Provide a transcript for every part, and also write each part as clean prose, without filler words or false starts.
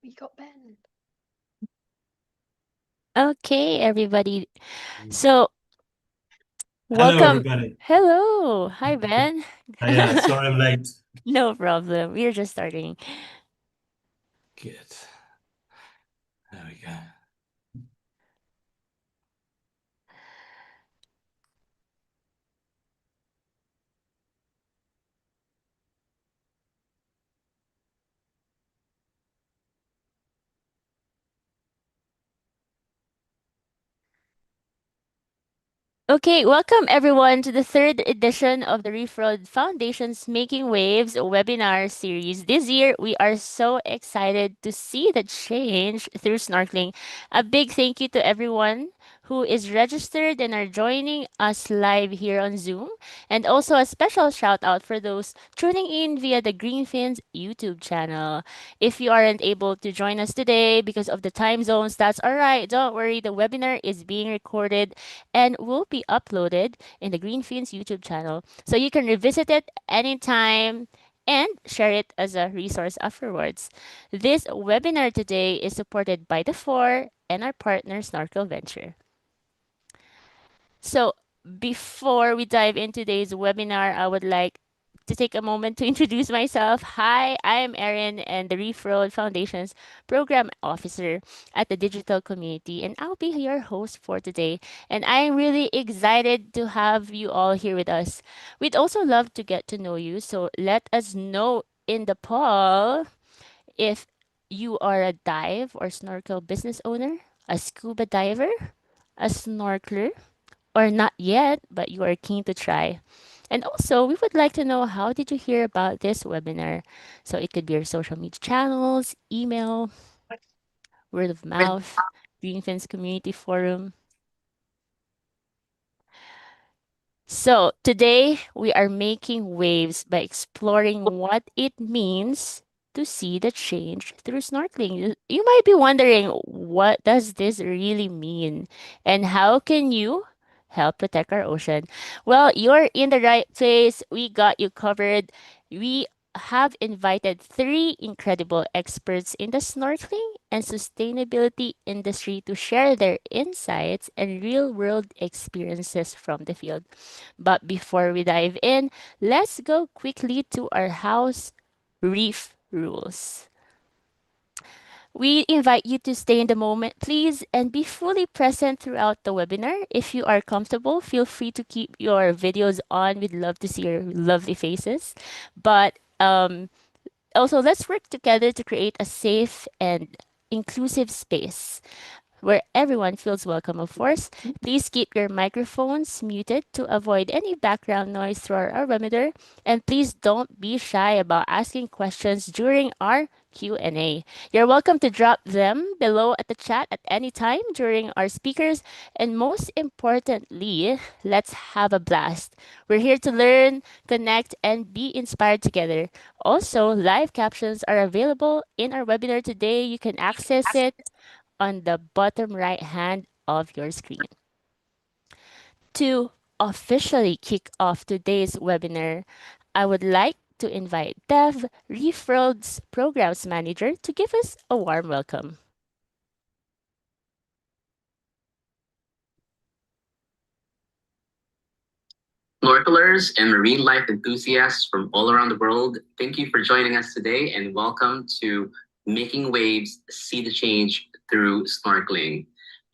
We got Ben. Okay, everybody. So, Hello, welcome. everybody. Hello. Hi, Ben. Yeah, sorry I'm late. No problem. We're just starting. Good. There we go. Okay, welcome everyone to the third edition of the Reef Road Foundation's Making Waves webinar series. This year, we are so excited to see the change through snorkeling. A big thank you to everyone who is registered and are joining us live here on Zoom. And also a special shout out for those tuning in via the Greenfins YouTube channel. If you aren't able to join us today because of the time zones, that's all right. Don't worry, the webinar is being recorded and will be uploaded in the Greenfields YouTube channel. So you can revisit it anytime and share it as a resource afterwards. This webinar today is supported by the Fore and our partner Snorkel Venture. So, before we dive into today's webinar, I would like to take a moment to introduce myself. Hi, I am Erin and the Reef Road Foundation's Program Officer at the digital community, and I'll be your host for today. And I'm really excited to have you all here with us. We'd also love to get to know you, so let us know in the poll if you are a dive or snorkel business owner, a scuba diver, a snorkeler, or not yet, but you are keen to try. And also, we would like to know how did you hear about this webinar? So it could be your social media channels, email, word of mouth, Greenfins community forum. So today we are making waves by exploring what it means to see the change through snorkeling. You might be wondering, what does this really mean? And how can you help protect our ocean? Well, you're in the right place. We got you covered. We have invited three incredible experts in the snorkeling and sustainability industry to share their insights and real world experiences from the field. But before we dive in, let's go quickly to our house reef rules. We invite you to stay in the moment, please, and be fully present throughout the webinar. If you are comfortable, feel free to keep your videos on. We'd love to see your lovely faces. But also, let's work together to create a safe and inclusive space where everyone feels welcome, of course. Please keep your microphones muted to avoid any background noise through our webinar. And please don't be shy about asking questions during our Q&A. You're welcome to drop them below at the chat at any time during our speakers. And most importantly, let's have a blast. We're here to learn, connect, and be inspired together. Also, live captions are available in our webinar today. You can access it on the bottom right hand of your screen. To officially kick off today's webinar, I would like to invite Dev, Referrals Programs Manager, to give us a warm welcome. Snorkelers and marine life enthusiasts from all around the world, thank you for joining us today and welcome to Making Waves, See the Change Through Snorkeling.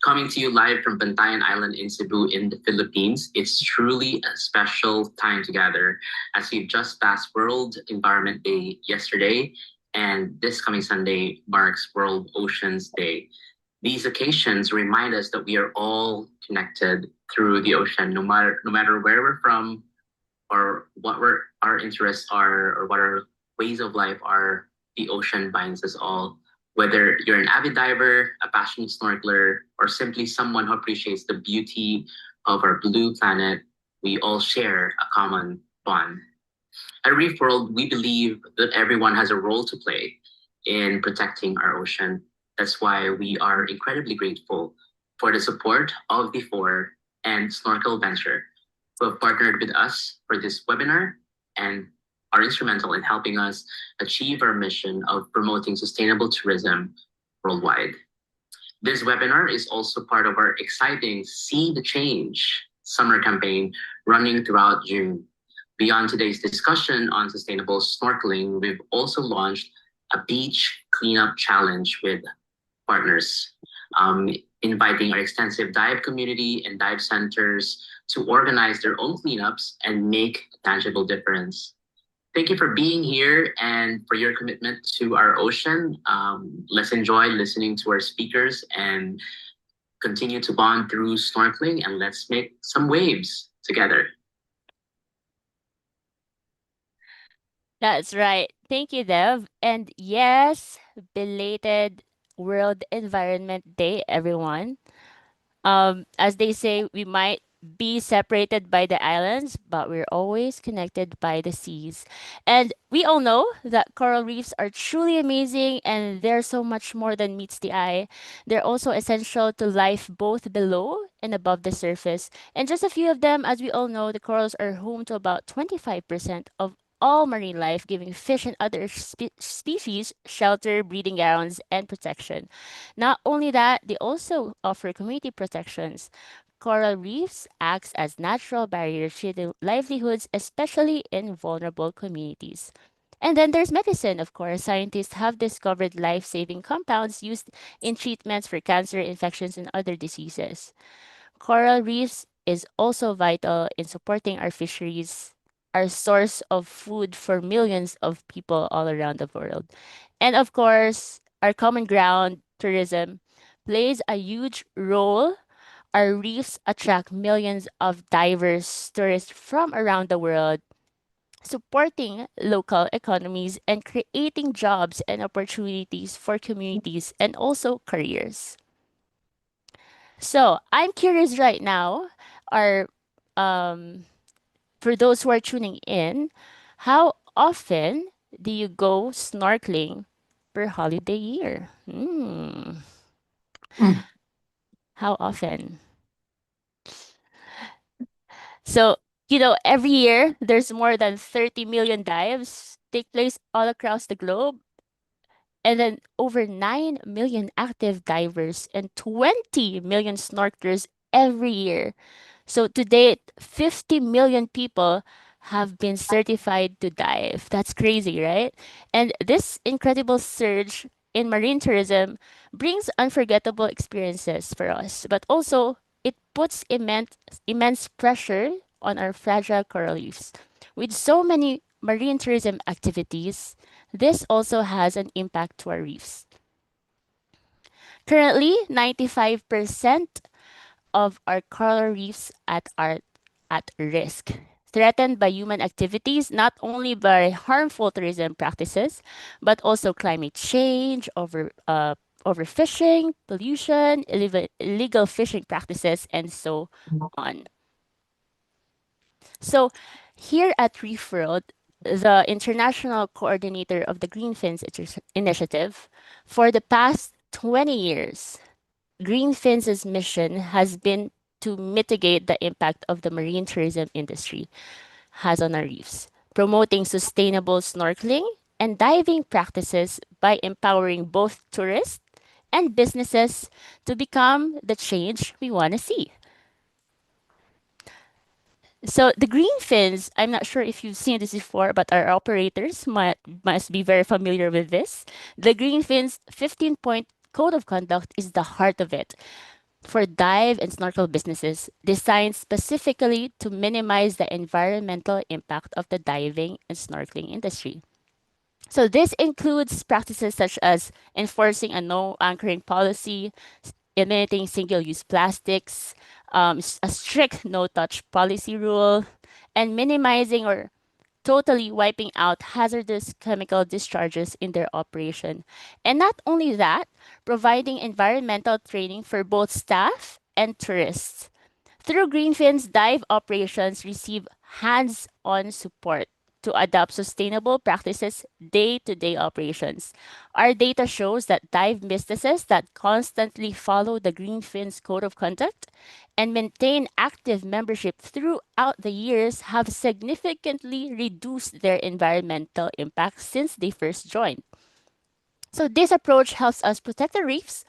Coming to you live from Bantayan Island in Cebu in the Philippines, it's truly a special time together as we've just passed World Environment Day yesterday, and this coming Sunday marks World Oceans Day. These occasions remind us that we are all connected through the ocean, no matter where we're from or what our interests are or what our ways of life are. The ocean binds us all. Whether you're an avid diver, a passionate snorkeler, or simply someone who appreciates the beauty of our blue planet, we all share a common bond. At Reef World, we believe that everyone has a role to play in protecting our ocean. That's why we are incredibly grateful for the support of the Fore and Snorkel Venture, who have partnered with us for this webinar and are instrumental in helping us achieve our mission of promoting sustainable tourism worldwide. This webinar is also part of our exciting See the Change summer campaign running throughout June. Beyond today's discussion on sustainable snorkeling, we've also launched a beach cleanup challenge with partners, um, inviting our extensive dive community and dive centers to organize their own cleanups and make a tangible difference. Thank you for being here and for your commitment to our ocean. Let's enjoy listening to our speakers and continue to bond through snorkeling, and let's make some waves together. That's right. Thank you, Dev. And yes, belated World Environment Day, everyone. As they say, we might be separated by the islands, but we're always connected by the seas. And we all know that coral reefs are truly amazing and they're so much more than meets the eye. They're also essential to life both below and above the surface. And just a few of them, as we all know, the corals are home to about 25% of all marine life, giving fish and other species shelter, breeding grounds, and protection. Not only that, they also offer community protections. Coral reefs acts as natural barriers to the livelihoods, especially in vulnerable communities. And then there's medicine, of course. Scientists have discovered life-saving compounds used in treatments for cancer, infections, and other diseases. Coral reefs is also vital in supporting our fisheries, our source of food for millions of people all around the world. And of course, our common ground, tourism, plays a huge role. Our reefs attract millions of diverse tourists from around the world, supporting local economies and creating jobs and opportunities for communities and also careers. So I'm curious right now, are um, for those who are tuning in, how often do you go snorkeling per holiday year? How often? So, every year there's more than 30 million dives take place all across the globe, and then over 9 million active divers and 20 million snorkelers every year. So to date, 50 million people have been certified to dive. That's crazy, right? And this incredible surge in marine tourism brings unforgettable experiences for us, but also it puts immense pressure on our fragile coral reefs. With so many marine tourism activities, this also has an impact to our reefs. Currently, 95% of our coral reefs are at risk, threatened by human activities, not only by harmful tourism practices, but also climate change, overfishing, pollution, illegal fishing practices, and so on. So, here at Reef World, the international coordinator of the Greenfins Initiative, for the past 20 years, Greenfin's mission has been to mitigate the impact of the marine tourism industry has on our reefs, promoting sustainable snorkeling and diving practices by empowering both tourists and businesses to become the change we want to see. So the green fins, I'm not sure if you've seen this before, but our operators must be very familiar with this. The green fins 15-point code of conduct is the heart of it for dive and snorkel businesses, designed specifically to minimize the environmental impact of the diving and snorkeling industry. So this includes practices such as enforcing a no anchoring policy, eliminating single-use plastics, a strict no-touch policy rule, and minimizing or totally wiping out hazardous chemical discharges in their operation. And not only that, providing environmental training for both staff and tourists. Through Greenfin's dive operations receive hands-on support to adopt sustainable practices day-to-day operations. Our data shows that dive businesses that constantly follow the Greenfin's code of conduct and maintain active membership throughout the years have significantly reduced their environmental impact since they first joined. So this approach helps us protect the reefs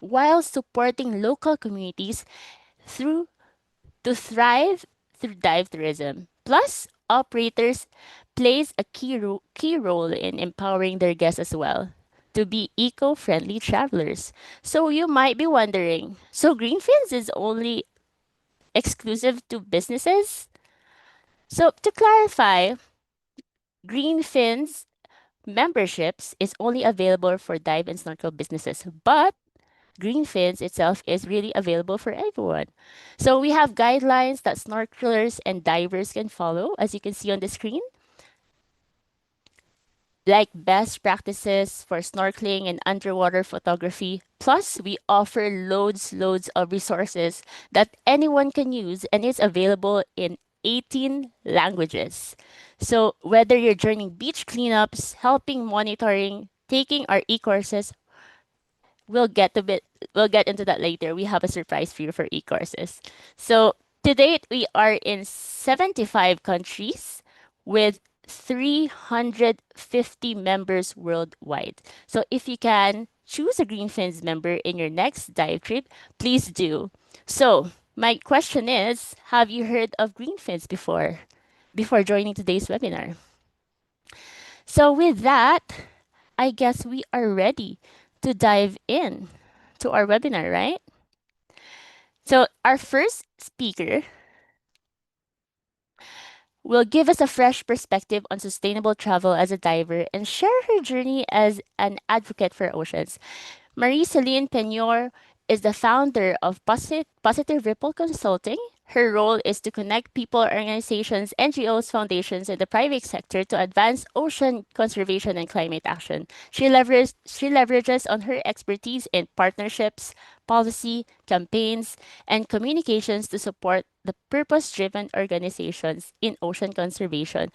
while supporting local communities through to thrive through dive tourism. Plus, operators plays a key role in empowering their guests as well to be eco-friendly travelers. So you might be wondering, so Greenfins is only exclusive to businesses? So to clarify, Greenfins memberships is only available for dive and snorkel businesses, but Greenfins itself is really available for everyone. So we have guidelines that snorkelers and divers can follow, as you can see on the screen, like best practices for snorkeling and underwater photography. Plus, we offer loads of resources that anyone can use and is available in 18 languages. So whether you're joining beach cleanups, helping monitoring, taking our e-courses, we'll get a bit we'll get into that later. We have a surprise for you for e-courses. So to date, we are in 75 countries with 350 members worldwide. So if you can choose a Greenfins member in your next dive trip, please do. So my question is, have you heard of Greenfins before joining today's webinar? So with that, I guess we are ready to dive in to our webinar, right? So our first speaker will give us a fresh perspective on sustainable travel as a diver and share her journey as an advocate for oceans. Marie-Céline Piednoir is the founder of Positive Ripple Consulting. Her role is to connect people, organizations, NGOs, foundations, and the private sector to advance ocean conservation and climate action. She leverages on her expertise in partnerships, policy, campaigns, and communications to support the purpose-driven organizations in ocean conservation,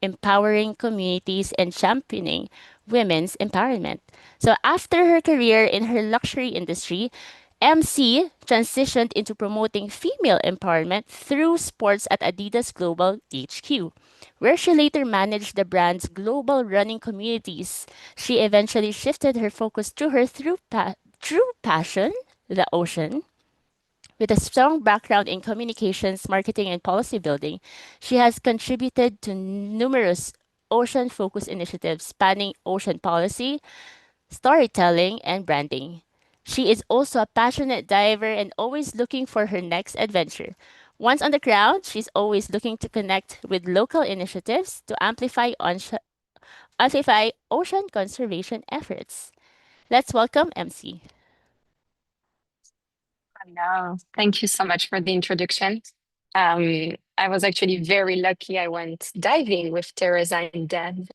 empowering communities and championing women's empowerment. So after her career in her luxury industry, MC transitioned into promoting female empowerment through sports at Adidas Global HQ, where she later managed the brand's global running communities. She eventually shifted her focus to her true passion, the ocean. With a strong background in communications, marketing, and policy building, she has contributed to numerous ocean focused initiatives spanning ocean policy, storytelling, and branding. She is also a passionate diver and always looking for her next adventure. Once on the ground, she's always looking to connect with local initiatives to amplify ocean conservation efforts. Let's welcome MC. No, thank you so much for the introduction. I was actually very lucky. I went diving with Teresa and Dan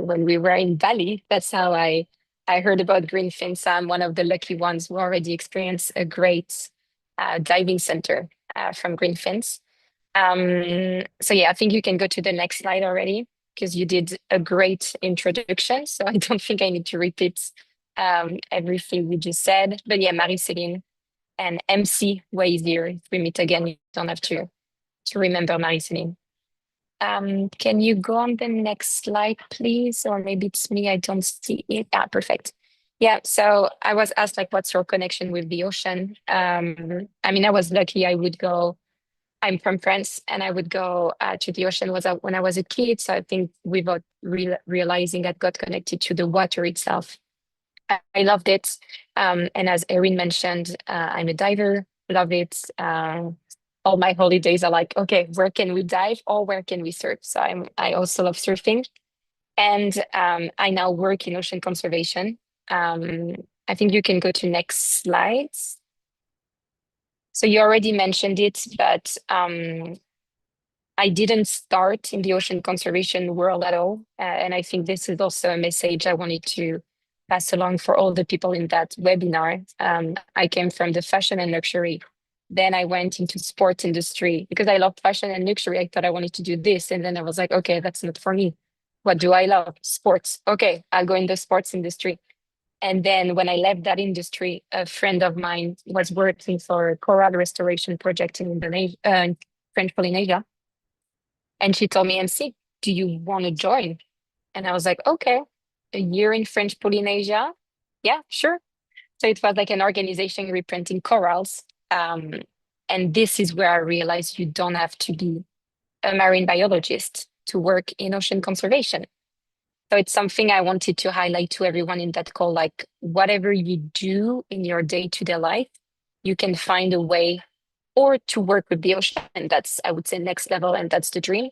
when we were in Bali. That's how I heard about Greenfin. So I'm one of the lucky ones who already experienced a great diving center from Greenfins. So yeah, I think you can go to the next slide already because you did a great introduction. So I don't think I need to repeat everything we just said. But yeah, Marie-Céline and MC way easier. If we meet again, you don't have to remember Marie-Céline. Can you go on the next slide, please? Or maybe it's me, I don't see it. Ah, perfect. Yeah, so I was asked like, what's your connection with the ocean? I mean, I was lucky. I'm from France, and I would go to the ocean when I was a kid. So I think without realizing I got connected to the water itself. I loved it. And as Erin mentioned, I'm a diver, love it. All my holidays are like, okay, where can we dive or where can we surf? So I also love surfing. And I now work in ocean conservation. I think you can go to next slides. So you already mentioned it, but I didn't start in the ocean conservation world at all. And I think this is also a message I wanted to pass along for all the people in that webinar. I came from the fashion and luxury Then I went into sports industry because I love fashion and luxury. I thought I wanted to do this. And then I was like, okay, that's not for me. What do I love? Sports. Okay, I'll go in the sports industry. And then when I left that industry, a friend of mine was working for a coral restoration project in Indonesia, French Polynesia. And she told me, MC, do you want to join? And I was like, okay, a year in French Polynesia. Yeah, sure. So it was like an organization reprinting corals. And this is where I realized you don't have to be a marine biologist to work in ocean conservation. So it's something I wanted to highlight to everyone in that call, like whatever you do in your day-to-day life, you can find a way or to work with the ocean. And that's, I would say, next level, and that's the dream.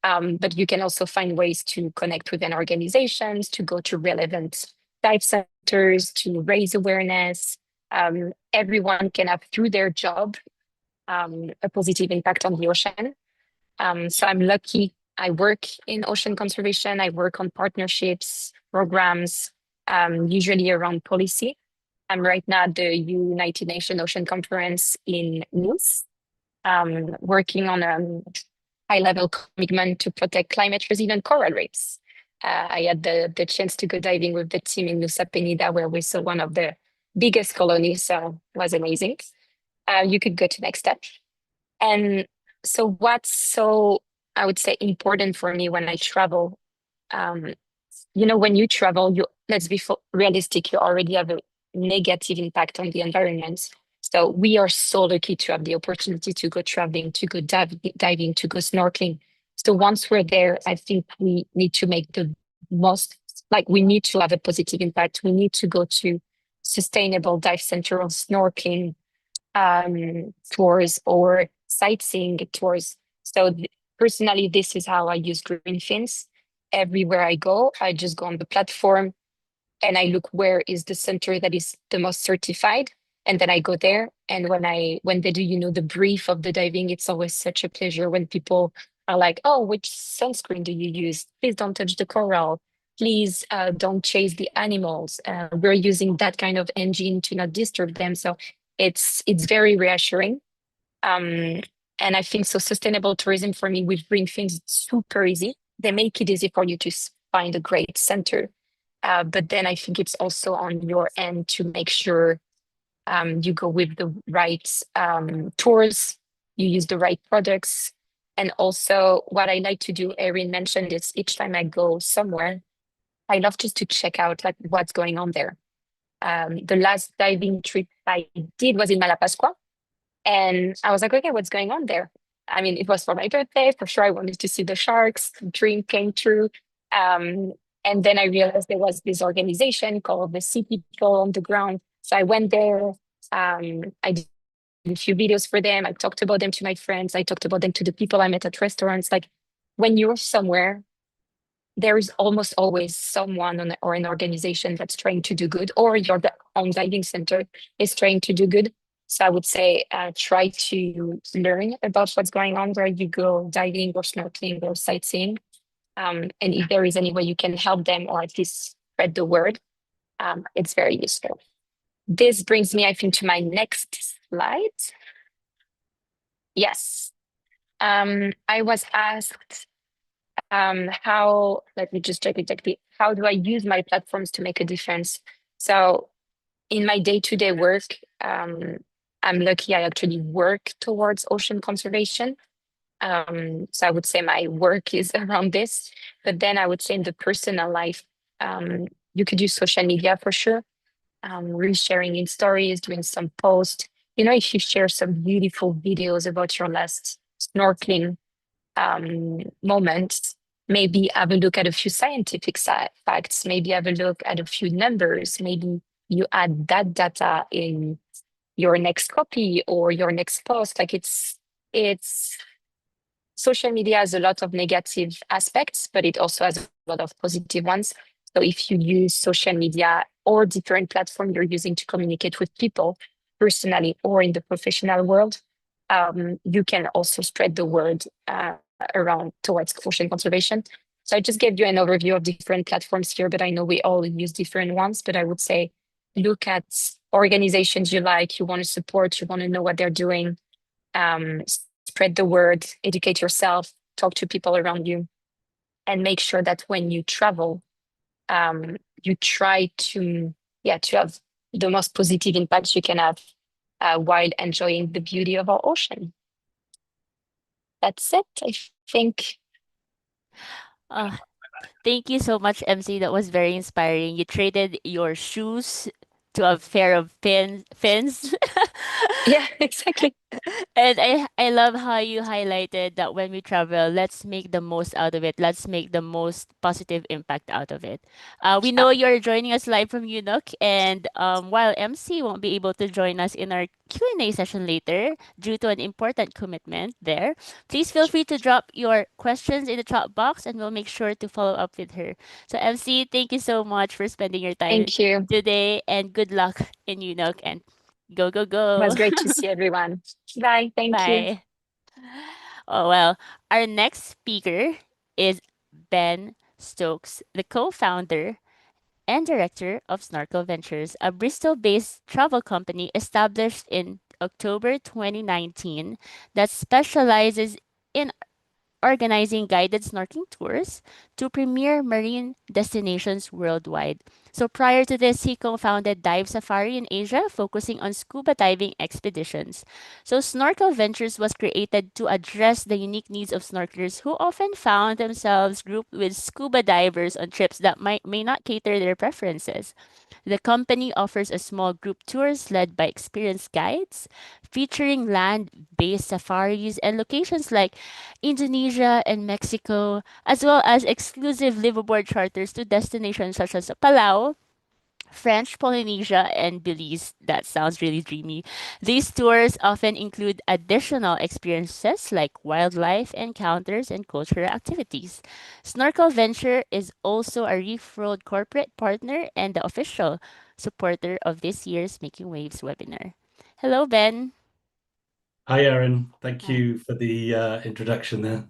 But you can also find ways to connect with an organizations, to go to relevant dive centers, to raise awareness. Everyone can have, through their job, a positive impact on the ocean. So I'm lucky. I work in ocean conservation. I work on partnerships, programs, usually around policy. I'm right now at the United Nations Ocean Conference in Nice, working on a high-level commitment to protect climate resilient coral reefs. I had the chance to go diving with the team in Nusa Penida, where we saw one of the biggest colonies, so it was amazing. You could go to next step. And so what's so, I would say, important for me when I travel, when you travel, let's be realistic, you already have a negative impact on the environment. So we are so lucky to have the opportunity to go traveling, to go diving, to go snorkeling. So once we're there, I think we need to make the most, like we need to have a positive impact. We need to go to sustainable dive center or snorkeling tours or sightseeing tours. So personally, this is how I use green fins. Everywhere I go, I just go on the platform and I look where is the center that is the most certified. And then I go there. And when they do, the brief of the diving, it's always such a pleasure when people are like, oh, which sunscreen do you use? Please don't touch the coral. Please don't chase the animals. We're using that kind of engine to not disturb them. So it's very reassuring. And I think so sustainable tourism for me with green fins, it's super easy. They make it easy for you to find a great center. But then I think it's also on your end to make sure you go with the right tours, you use the right products. And also what I like to do, Erin mentioned this, each time I go somewhere, I love just to check out like what's going on there. The last diving trip I did was in Malapascua. And I was like, okay, what's going on there? I mean, it was for my birthday. For sure, I wanted to see the sharks. The dream came true. And then I realized there was this organization called the Sea People on the Ground. So I went there. I did a few videos for them. I talked about them to my friends. I talked about them to the people I met at restaurants. Like when you're somewhere, there is almost always someone or an organization that's trying to do good, or your own diving center is trying to do good. So I would say try to learn about what's going on where you go diving or snorkeling or sightseeing. And if there is any way you can help them or at least spread the word, it's very useful. This brings me, I think, to my next slide. Yes. I was asked let me just check exactly, how do I use my platforms to make a difference? So in my day-to-day work, I'm lucky I actually work towards ocean conservation. So I would say my work is around this, but then I would say in the personal life, you could use social media for sure. Resharing in stories, doing some posts. If you share some beautiful videos about your last snorkeling moment, maybe have a look at a few scientific facts, maybe have a look at a few numbers, maybe you add that data in your next copy or your next post. Like it's social media has a lot of negative aspects, but it also has a lot of positive ones. So if you use social media or different platform you're using to communicate with people personally or in the professional world, you can also spread the word around towards ocean conservation. So I just gave you an overview of different platforms here, but I know we all use different ones. But I would say look at organizations you like, you want to support, you want to know what they're doing. spread the word, educate yourself, talk to people around you, and make sure that when you travel, you try to have the most positive impact you can have while enjoying the beauty of our ocean. That's it, I think. Uh, Thank you so much, MC. That was very inspiring. You traded your shoes to a pair of fins. Yeah, exactly. And I love how you highlighted that when we travel, let's make the most out of it. Let's make the most positive impact out of it. We know you're joining us live from Unuk, and while MC won't be able to join us in our Q&A session later due to an important commitment there, please feel free to drop your questions in the chat box, and we'll make sure to follow up with her. So MC, thank you so much for spending your time Thank you. today, and good luck in Unuk, and go, go, It go. was great to see everyone. Bye. Thank you. Bye. Oh, well, our next speaker is Ben Stokes, the co founder and director of Snorkel Ventures, a Bristol based travel company established in October 2019 that specializes in organizing guided snorkeling tours to premier marine destinations worldwide. So prior to this, he co-founded Dive Safari in Asia, focusing on scuba diving expeditions. So Snorkel Ventures was created to address the unique needs of snorkelers who often found themselves grouped with scuba divers on trips that may not cater their preferences. The company offers a small group tours led by experienced guides, featuring land-based safaris and locations like Indonesia and Mexico, as well as exclusive liveaboard charters to destinations such as Palau, French Polynesia, and Belize. That sounds really dreamy. These tours often include additional experiences like wildlife encounters and cultural activities. Snorkel Venture is also a Reef World corporate partner and the official supporter of this year's Making Waves webinar. Hello, Ben. Hi, Erin. Thank Hi. you for the introduction there.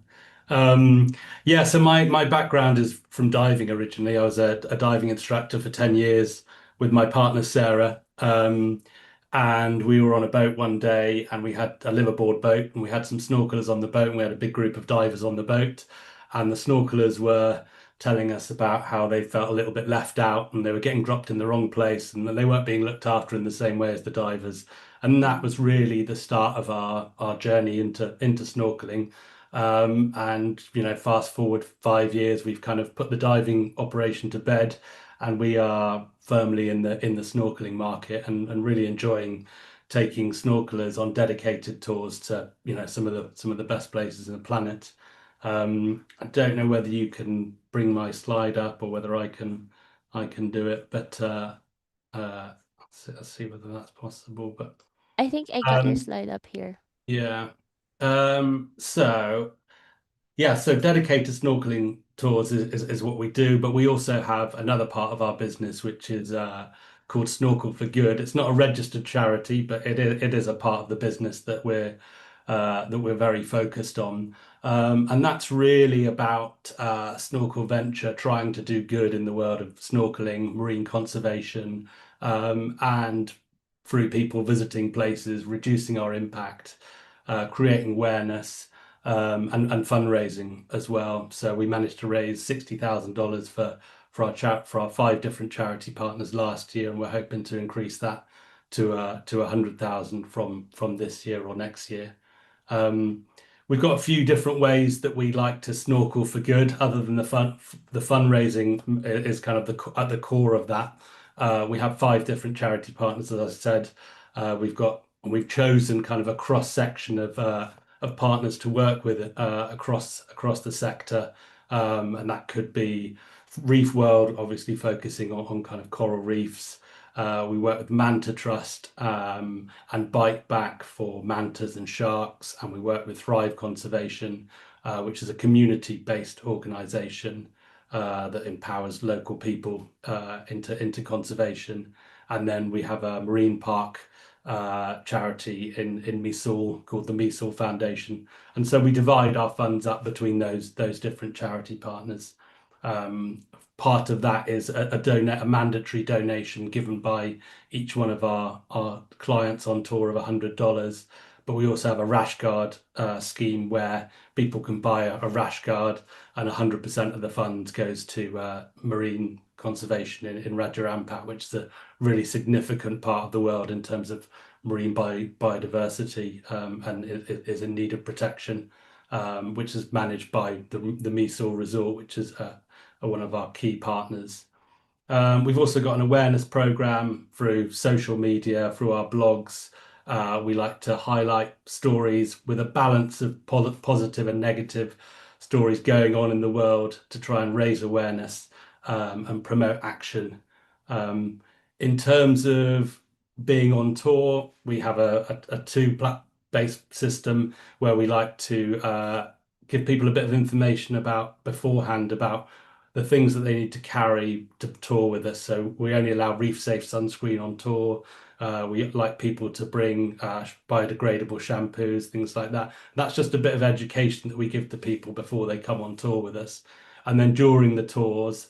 Um, yeah, so my background is from diving originally. I was a diving instructor for 10 years with my partner, Sarah. And we were on a boat one day and we had a liveaboard boat and we had some snorkelers on the boat and we had a big group of divers on the boat. And the snorkelers were telling us about how they felt a little bit left out and they were getting dropped in the wrong place and that they weren't being looked after in the same way as the divers. And that was really the start of our journey into snorkeling. And fast forward 5 years, we've kind of put the diving operation to bed, and we are firmly in the snorkeling market and really enjoying taking snorkelers on dedicated tours to some of the best places in the planet. I don't know whether you can bring my slide up or whether I can do it, but let's see whether that's possible. But I think I got your um, slide up here. yeah. So dedicated snorkeling tours is what we do, but we also have another part of our business which is called Snorkel for Good. It's not a registered charity, but it is a part of the business that we're very focused on. And that's really about Snorkel Venture trying to do good in the world of snorkeling, marine conservation, and through people visiting places, reducing our impact, creating awareness, and fundraising as well. So we managed to raise $60,000 for our 5 different charity partners last year, and we're hoping to increase that to 100,000 from this year or next year. We've got a few different ways that we like to snorkel for good, other than the fundraising is kind of at the core of that. We have 5 different charity partners, as I said. We've chosen kind of a cross section of partners to work with across the sector, and that could be Reef World, obviously focusing on kind of coral reefs. We work with Manta Trust and Bite Back for mantas and sharks, and we work with Thrive Conservation, which is a community-based organisation that empowers local people into conservation. And then we have a marine park charity in Missoul called the Missoul Foundation, and so we divide our funds up between those different charity partners. Part of that is a mandatory donation given by each one of our clients on tour of $100. but we also have a rash guard scheme where people can buy a rash guard, and 100% of the funds goes to marine conservation in Raja Ampat, which is a really significant part of the world in terms of marine biodiversity, and it is in need of protection, which is managed by the Mysore Resort, which is one of our key partners. We've also got an awareness program through social media, through our blogs. We like to highlight stories with a balance of positive and negative stories going on in the world to try and raise awareness and promote action. In terms of being on tour, we have a two-based system where we like to give people a bit of information beforehand about the things that they need to carry to tour with us. So we only allow reef safe sunscreen on tour. We like people to bring biodegradable shampoos, things like that. That's just a bit of education that we give to people before they come on tour with us. And then during the tours,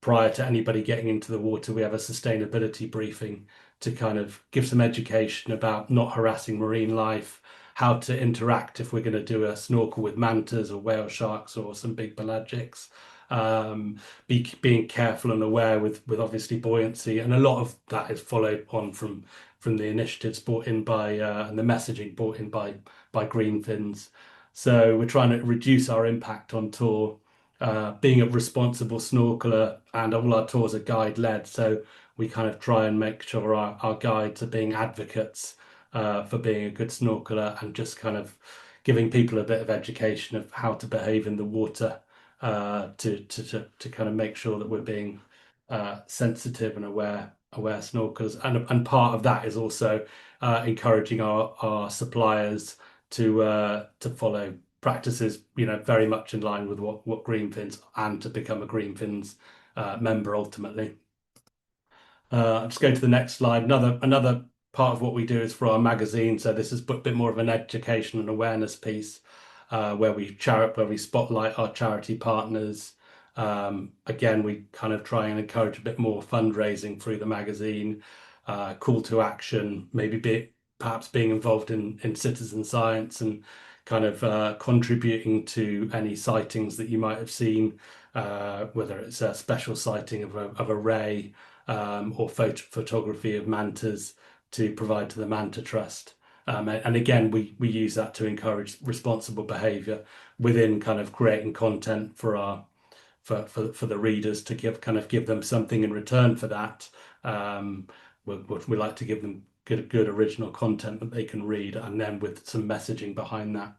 prior to anybody getting into the water, we have a sustainability briefing to kind of give some education about not harassing marine life, how to interact if we're going to do a snorkel with mantas or whale sharks or some big pelagics. Being careful and aware with obviously buoyancy, and a lot of that is followed on from the initiatives brought in by and the messaging brought in by Greenfins. So we're trying to reduce our impact on tour, being a responsible snorkeler, and all our tours are guide led, so we kind of try and make sure our guides are being advocates for being a good snorkeler, and just kind of giving people a bit of education of how to behave in the water, to kind of make sure that we're being sensitive and aware snorkelers. And part of that is also encouraging our suppliers to follow practices, very much in line with what Greenfins, and to become a Greenfins member ultimately. I'll just go to the next slide. Another part of what we do is for our magazine. So this is a bit more of an education and awareness piece, where we spotlight our charity partners. Again, we kind of try and encourage a bit more fundraising through the magazine, call to action, perhaps being involved in citizen science, and kind of contributing to any sightings that you might have seen, whether it's a special sighting of a ray, or photography of mantas to provide to the Manta Trust. And again, we use that to encourage responsible behaviour within kind of creating content for the readers, to give them something in return for that. We like to give them good original content that they can read, and then with some messaging behind that.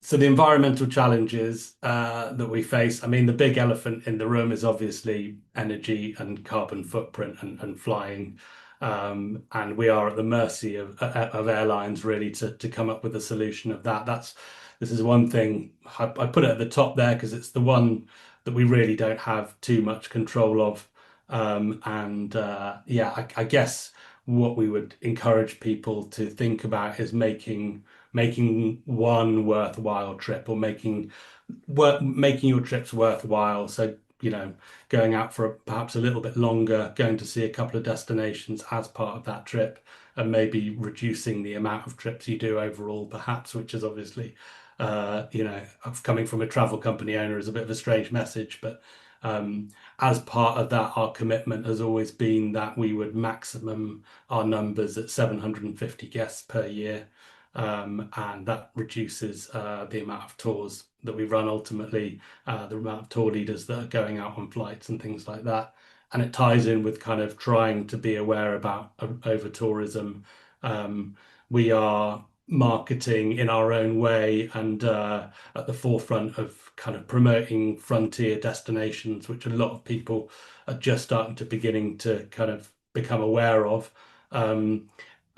So the environmental challenges that we face, I mean, the big elephant in the room is obviously energy and carbon footprint and flying. And we are at the mercy of airlines really to come up with a solution of that. This is one thing I put it at the top there because it's the one that we really don't have too much control of. Yeah, I guess what we would encourage people to think about is making one worthwhile trip, or making your trips worthwhile. So, going out for perhaps a little bit longer, going to see a couple of destinations as part of that trip, and maybe reducing the amount of trips you do overall, perhaps, which is obviously, coming from a travel company owner, is a bit of a strange message. But as part of that, our commitment has always been that we would maximum our numbers at 750 guests per year. And that reduces the amount of tours that we run, ultimately, the amount of tour leaders that are going out on flights and things like that. And it ties in with kind of trying to be aware about over tourism. We are marketing in our own way, and at the forefront of kind of promoting frontier destinations, which a lot of people are just starting to beginning to kind of become aware of.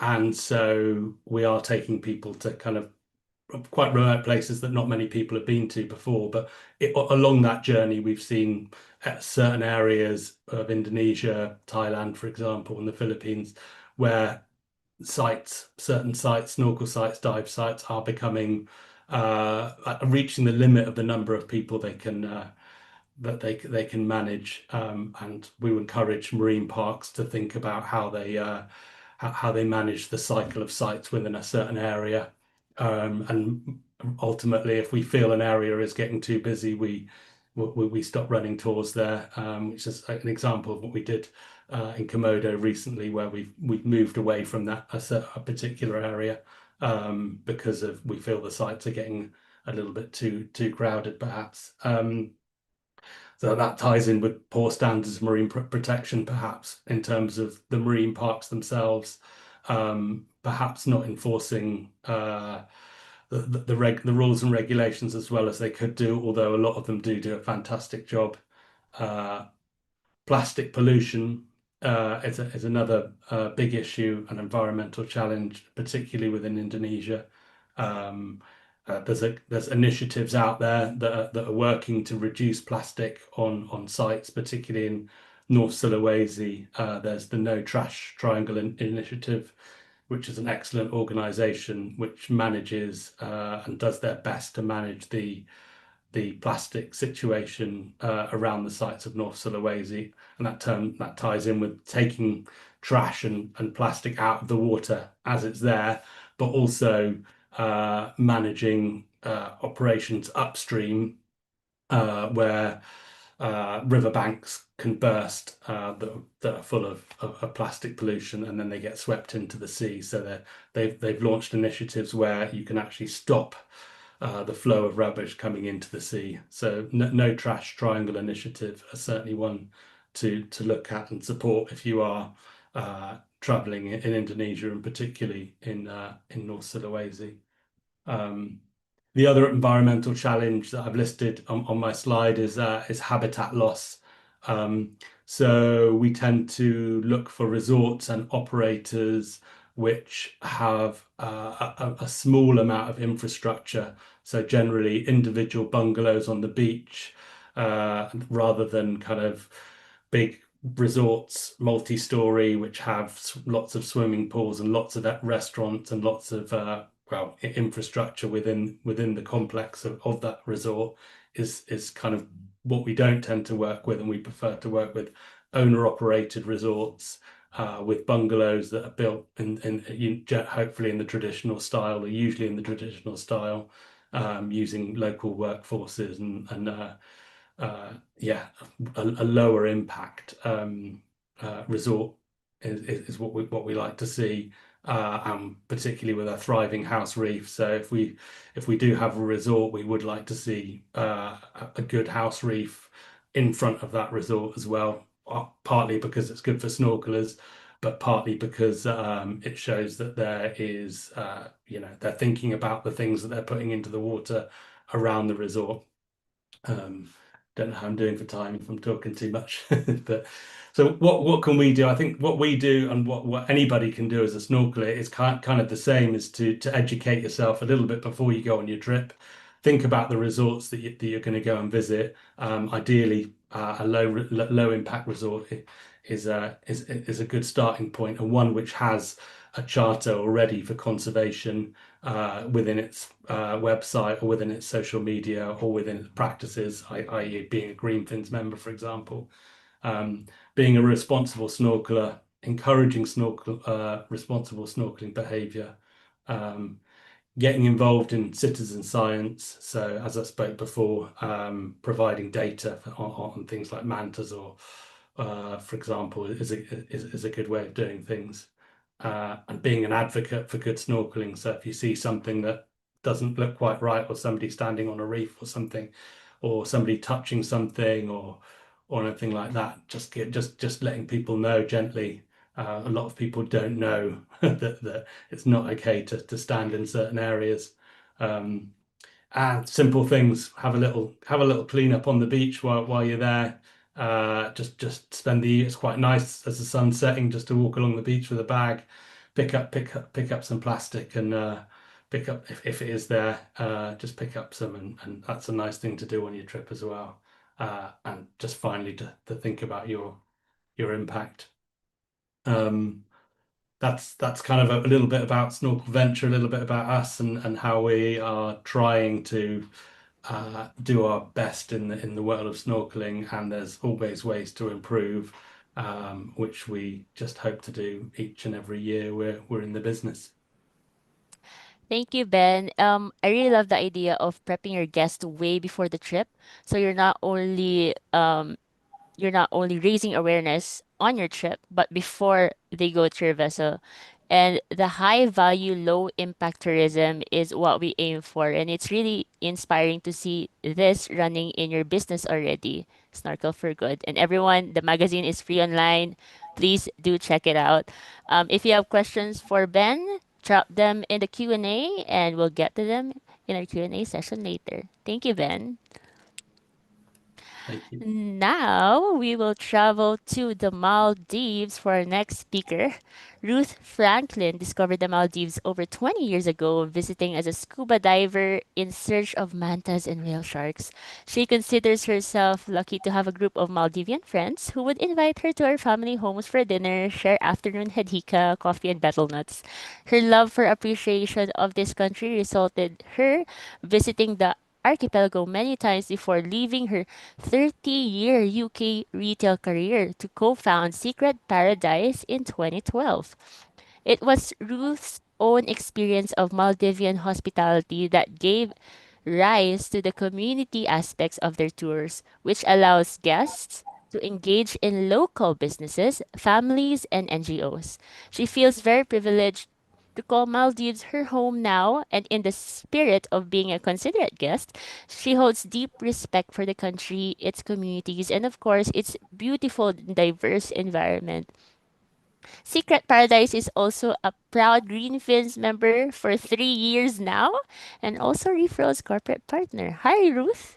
And so we are taking people to kind of quite remote places that not many people have been to before. But along that journey, we've seen certain areas of Indonesia, Thailand, for example, and the Philippines, where certain sites, snorkel sites, dive sites, are becoming reaching the limit of the number of people they can that they can manage, and we encourage marine parks to think about how they manage the cycle of sites within a certain area. And ultimately, if we feel an area is getting too busy, we stop running tours there, which is an example of what we did in Komodo recently, where we've moved away from that a particular area because we feel the sites are getting a little bit too crowded, perhaps. So that ties in with poor standards of marine protection, perhaps, in terms of the marine parks themselves, perhaps not enforcing the rules and regulations as well as they could do, although a lot of them do a fantastic job. Plastic pollution is another big issue, an environmental challenge, particularly within Indonesia. There's initiatives out there that are working to reduce plastic on sites, particularly in North Sulawesi. There's the No Trash Triangle initiative, which is an excellent organisation which manages and does their best to manage the plastic situation around the sites of North Sulawesi, and that ties in with taking trash and plastic out of the water as it's there, but also managing operations upstream where riverbanks can burst that are full of plastic pollution, and then they get swept into the sea. So they've launched initiatives where you can actually stop the flow of rubbish coming into the sea. So no Trash Triangle initiative is certainly one to look at and support if you are traveling in Indonesia, and particularly in North Sulawesi. The other environmental challenge that I've listed on my slide is habitat loss. So we tend to look for resorts and operators which have a small amount of infrastructure. So generally individual bungalows on the beach, rather than kind of big resorts, multi-story, which have lots of swimming pools and lots of restaurants and lots of infrastructure within the complex of that resort is kind of what we don't tend to work with, and we prefer to work with owner-operated resorts with bungalows that are built in hopefully in the traditional style, or usually in the traditional style, using local workforces and a lower impact resort is what we like to see, and particularly with a thriving house reef. So if we do have a resort, we would like to see a good house reef in front of that resort as well, partly because it's good for snorkelers, but partly because it shows that there is they're thinking about the things that they're putting into the water around the resort. Don't know how I'm doing for time if I'm talking too much. But so what can we do? I think what we do and what anybody can do as a snorkeler is kind of the same, is to educate yourself a little bit before you go on your trip. Think about the resorts that you're going to go and visit. Ideally, a low impact resort is a good starting point, and one which has a charter already for conservation within its website or within its social media or within its practices, i.e. being a Greenfins member, for example. Being a responsible snorkeler, encouraging responsible snorkeling behaviour, getting involved in citizen science. So as I spoke before, providing data on things like mantas, or for example, is a good way of doing things. And being an advocate for good snorkeling. So if you see something that doesn't look quite right, or somebody standing on a reef or something, or somebody touching something or anything like that, just letting people know gently. A lot of people don't know that it's not okay to stand in certain areas. And simple things, have a little clean up on the beach while you're there. Just spend it's quite nice as the sun's setting, just to walk along the beach with a bag, pick up some plastic, and pick up, if it is there, just pick up some, and that's a nice thing to do on your trip as well. And just finally to think about your impact. That's kind of a little bit about Snorkel Venture, a little bit about us, and how we are trying to do our best in the world of snorkeling, and there's always ways to improve, which we just hope to do each and every year we're in the business. Thank you, Ben. I really love the idea of prepping your guests way before the trip, so you're not only raising awareness on your trip, but before they go to your vessel. And the high value, low impact tourism is what we aim for. And it's really inspiring to see this running in your business already, Snorkel for Good. And everyone, the magazine is free online. Please do check it out. If you have questions for Ben, drop them in the Q&A and we'll get to them in our Q&A session later. Thank you, Ben. Thank you. Now we will travel to the Maldives for our next speaker. Ruth Franklin discovered the Maldives over 20 years ago, visiting as a scuba diver in search of mantas and whale sharks. She considers herself lucky to have a group of Maldivian friends who would invite her to our family homes for dinner, share afternoon hadika, coffee, and betel nuts. Her love for appreciation of this country resulted her visiting the archipelago many times before leaving her 30-year UK retail career to co-found Secret Paradise in 2012. It was Ruth's own experience of Maldivian hospitality that gave rise to the community aspects of their tours, which allows guests to engage in local businesses, families, and NGOs. She feels very privileged to call Maldives her home now, and in the spirit of being a considerate guest, she holds deep respect for the country, its communities, and of course, its beautiful and diverse environment. Secret Paradise is also a proud Greenfins member for 3 years now, and also Referral's corporate partner. Hi, Ruth.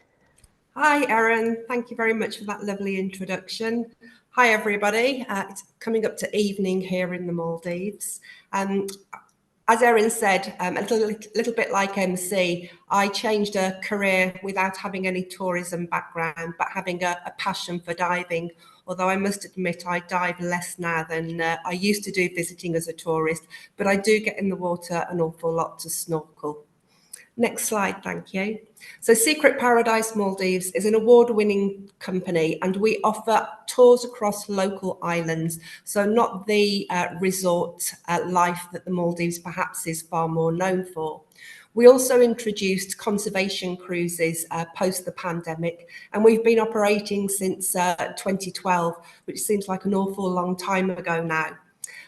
Hi, Erin. Thank you very much for that lovely introduction. Hi, everybody. It's coming up to evening here in the Maldives. As Erin said, a little bit like MC, I changed a career without having any tourism background, but having a passion for diving. Although I must admit, I dive less now than I used to do visiting as a tourist, but I do get in the water an awful lot to snorkel. Next slide, thank you. So Secret Paradise Maldives is an award-winning company, and we offer tours across local islands. So not the resort life that the Maldives perhaps is far more known for. We also introduced conservation cruises post the pandemic, and we've been operating since 2012, which seems like an awful long time ago now.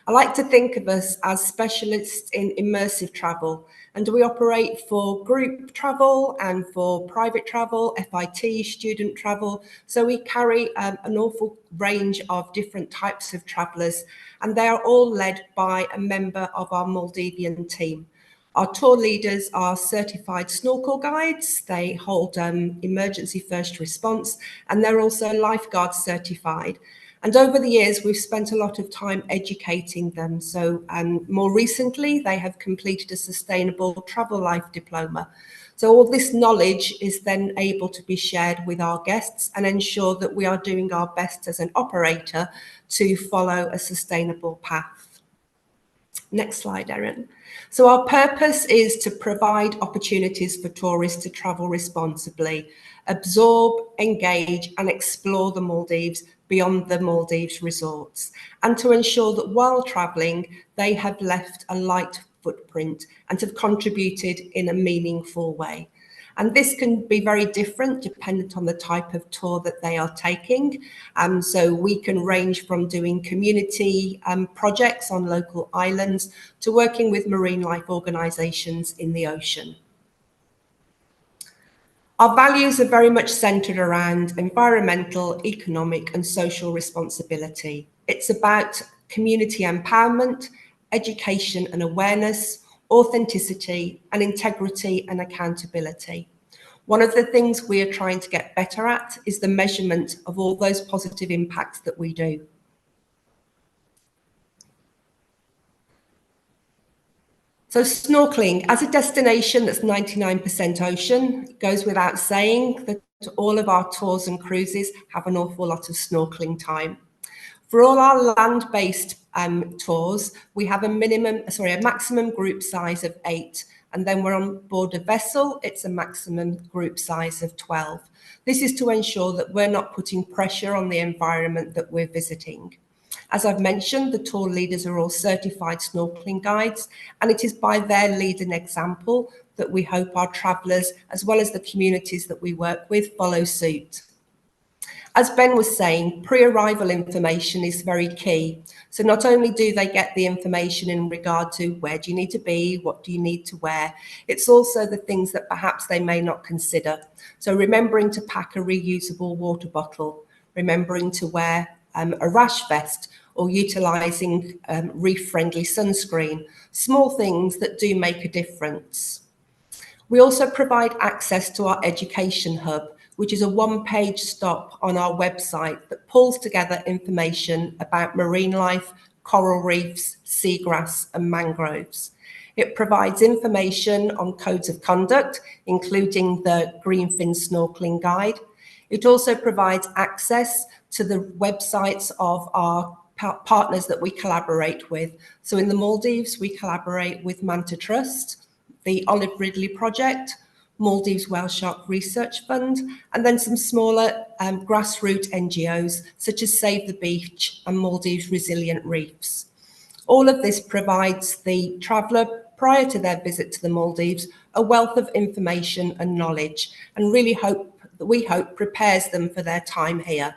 I like to think of us as specialists in immersive travel, and we operate for group travel and for private travel, FIT, student travel. So we carry an awful range of different types of travellers, and they are all led by a member of our Maldivian team. Our tour leaders are certified snorkel guides. They hold emergency first response, and they're also lifeguard certified. And over the years, we've spent a lot of time educating them. So more recently, they have completed a sustainable travel life diploma. So all this knowledge is then able to be shared with our guests and ensure that we are doing our best as an operator to follow a sustainable path. Next slide, Erin. So our purpose is to provide opportunities for tourists to travel responsibly, absorb, engage, and explore the Maldives beyond the Maldives resorts, and to ensure that while travelling, they have left a light footprint and have contributed in a meaningful way. And this can be very different dependent on the type of tour that they are taking. So we can range from doing community projects on local islands to working with marine life organisations in the ocean. Our values are very much centred around environmental, economic and social responsibility. It's about community empowerment, education and awareness, authenticity and integrity and accountability. One of the things we are trying to get better at is the measurement of all those positive impacts that we do. So snorkeling, as a destination that's 99% ocean, it goes without saying that all of our tours and cruises have an awful lot of snorkeling time. For all our land-based tours, we have a maximum group size of 8, And then we're on board a vessel, it's a maximum group size of 12. This is to ensure that we're not putting pressure on the environment that we're visiting. As I've mentioned, the tour leaders are all certified snorkeling guides, and it is by their lead and example that we hope our travellers, as well as the communities that we work with, follow suit. As Ben was saying, pre-arrival information is very key. So not only do they get the information in regard to where do you need to be, what do you need to wear, it's also the things that perhaps they may not consider. So remembering to pack a reusable water bottle, remembering to wear a rash vest, or utilising reef-friendly sunscreen, small things that do make a difference. We also provide access to our education hub, which is a one-page stop on our website that pulls together information about marine life, coral reefs, seagrass and mangroves. It provides information on codes of conduct, including the Greenfin Snorkeling Guide. It also provides access to the websites of our partners that we collaborate with. So in the Maldives, we collaborate with Manta Trust, the Olive Ridley Project, Maldives Whale Shark Research Fund, and then some smaller grassroots NGOs such as Save the Beach and Maldives Resilient Reefs. All of this provides the traveller, prior to their visit to the Maldives, a wealth of information and knowledge, and we hope prepares them for their time here.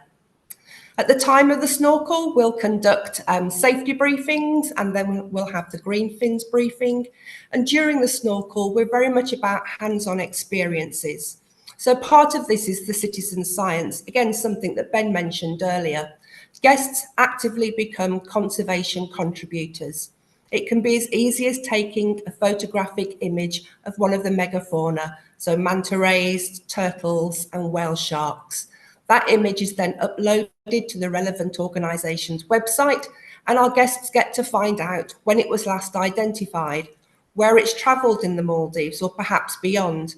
At the time of the snorkel, we'll conduct safety briefings, and then we'll have the Greenfins briefing. And during the snorkel, we're very much about hands-on experiences. So part of this is the citizen science, again, something that Ben mentioned earlier. Guests actively become conservation contributors. It can be as easy as taking a photographic image of one of the megafauna, so manta rays, turtles, and whale sharks. That image is then uploaded to the relevant organisation's website, and our guests get to find out when it was last identified, where it's travelled in the Maldives or perhaps beyond.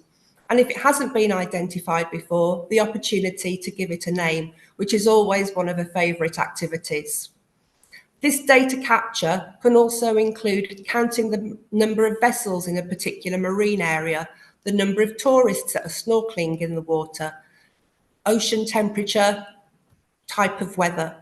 And if it hasn't been identified before, the opportunity to give it a name, which is always one of her favourite activities. This data capture can also include counting the number of vessels in a particular marine area, the number of tourists that are snorkelling in the water, ocean temperature, type of weather.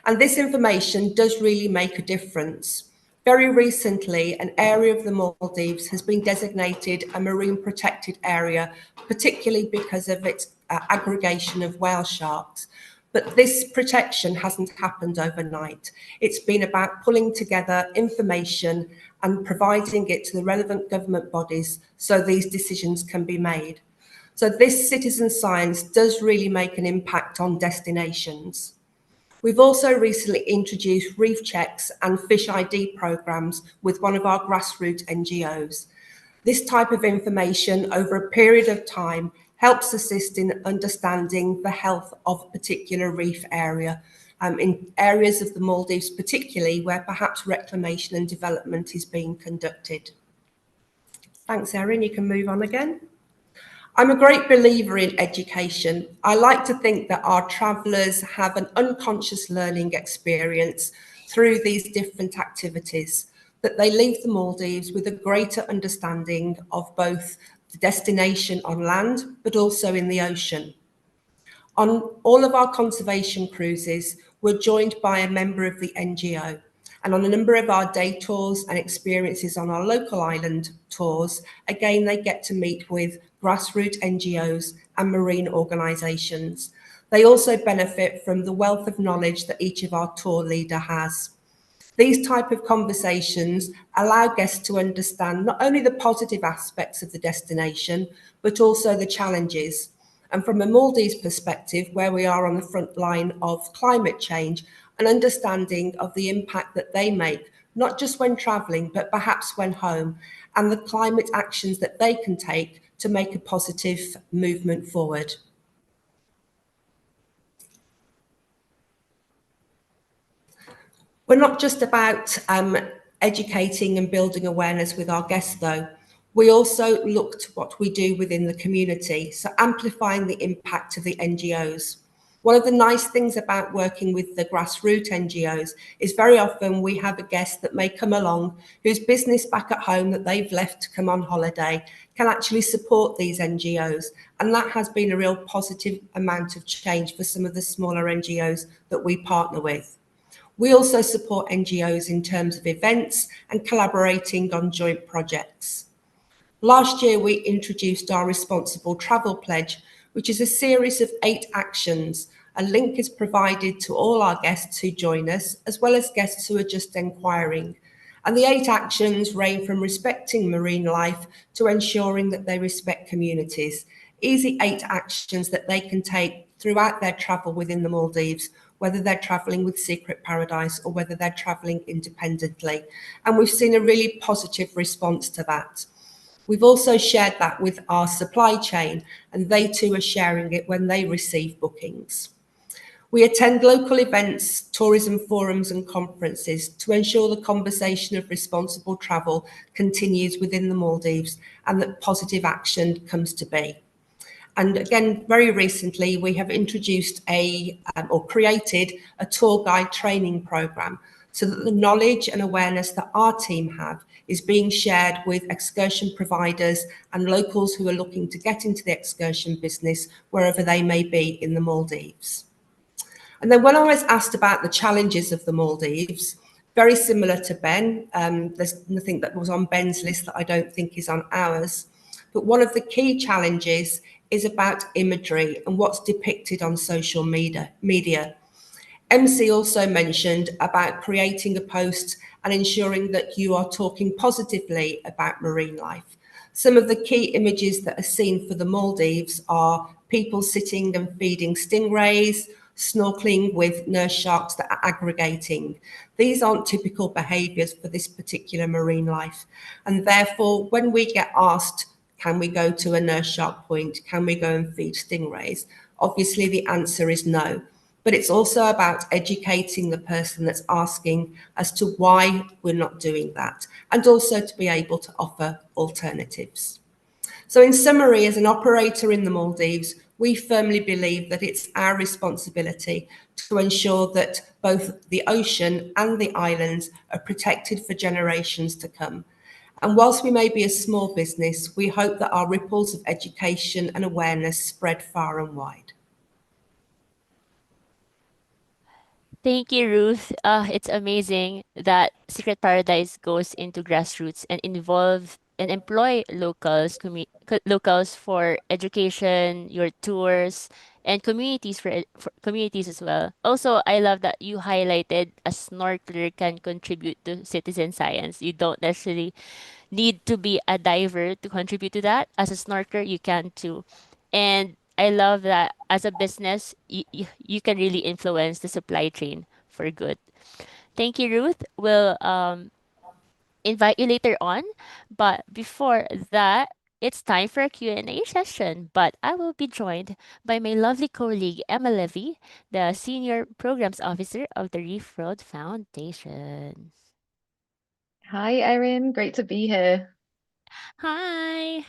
And this information does really make a difference. Very recently, an area of the Maldives has been designated a marine protected area, particularly because of its aggregation of whale sharks. But this protection hasn't happened overnight. It's been about pulling together information and providing it to the relevant government bodies so these decisions can be made. So this citizen science does really make an impact on destinations. We've also recently introduced reef checks and fish ID programs with one of our grassroots NGOs. This type of information over a period of time helps assist in understanding the health of a particular reef area, in areas of the Maldives particularly where perhaps reclamation and development is being conducted. Thanks, Erin. You can move on again. I'm a great believer in education. I like to think that our travellers have an unconscious learning experience through these different activities, that they leave the Maldives with a greater understanding of both the destination on land, but also in the ocean. On all of our conservation cruises, we're joined by a member of the NGO. And on a number of our day tours and experiences on our local island tours, again, they get to meet with grassroots NGOs and marine organisations. They also benefit from the wealth of knowledge that each of our tour leader has. These type of conversations allow guests to understand not only the positive aspects of the destination, but also the challenges. And from a Maldives perspective, where we are on the front line of climate change, an understanding of the impact that they make, not just when travelling, but perhaps when home, and the climate actions that they can take to make a positive movement forward. We're not just about educating and building awareness with our guests, though. We also look to what we do within the community, so amplifying the impact of the NGOs. One of the nice things about working with the grassroots NGOs is very often we have a guest that may come along whose business back at home that they've left to come on holiday can actually support these NGOs. And that has been a real positive amount of change for some of the smaller NGOs that we partner with. We also support NGOs in terms of events and collaborating on joint projects. Last year, we introduced our Responsible Travel Pledge, which is a series of 8 actions. A link is provided to all our guests who join us, as well as guests who are just inquiring. And the 8 actions range from respecting marine life to ensuring that they respect communities. Easy 8 actions that they can take throughout their travel within the Maldives, whether they're travelling with Secret Paradise or whether they're travelling independently. And we've seen a really positive response to that. We've also shared that with our supply chain, and they too are sharing it when they receive bookings. We attend local events, tourism forums and conferences to ensure the conversation of responsible travel continues within the Maldives and that positive action comes to be. And again, very recently, we have introduced or created a tour guide training program so that the knowledge and awareness that our team have is being shared with excursion providers and locals who are looking to get into the excursion business wherever they may be in the Maldives. And then when I was asked about the challenges of the Maldives, very similar to Ben, there's nothing that was on Ben's list that I don't think is on ours, but one of the key challenges is about imagery and what's depicted on social media. MC also mentioned about creating a post and ensuring that you are talking positively about marine life. Some of the key images that are seen for the Maldives are people sitting and feeding stingrays, snorkeling with nurse sharks that are aggregating. These aren't typical behaviours for this particular marine life. And therefore, when we get asked, can we go to a nurse shark point? Can we go and feed stingrays? Obviously, the answer is no. But it's also about educating the person that's asking as to why we're not doing that, and also to be able to offer alternatives. So in summary, as an operator in the Maldives, we firmly believe that it's our responsibility to ensure that both the ocean and the islands are protected for generations to come. And whilst we may be a small business, we hope that our ripples of education and awareness spread far and wide. Thank you, Ruth. It's amazing that Secret Paradise goes into grassroots and involve and employ locals for education, your tours, and communities for communities as well. Also, I love that you highlighted a snorkeler can contribute to citizen science. You don't necessarily need to be a diver to contribute to that. As a snorkeler, you can too. And I love that as a business, you can really influence the supply chain for good. Thank you, Ruth. We'll invite you later on. But before that, it's time for a Q&A session. But I will be joined by my lovely colleague, Emma Levy, the Senior Programs Officer of the Reef World Foundation. Hi, Erin. Great to be here. Hi.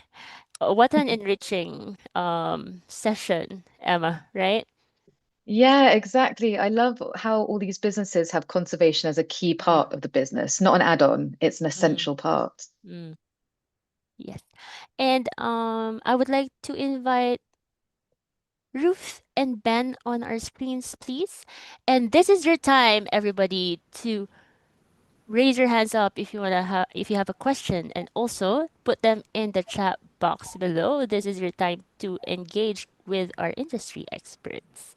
What an enriching session, Emma, right? Yeah, exactly. I love how all these businesses have conservation as a key part of the business, not an add-on. It's an Mm, essential part. mm, yes. And I would like to invite Ruth and Ben on our screens, please. And this is your time, everybody, to raise your hands up if you if you have a question, and also put them in the chat box below. This is your time to engage with our industry experts.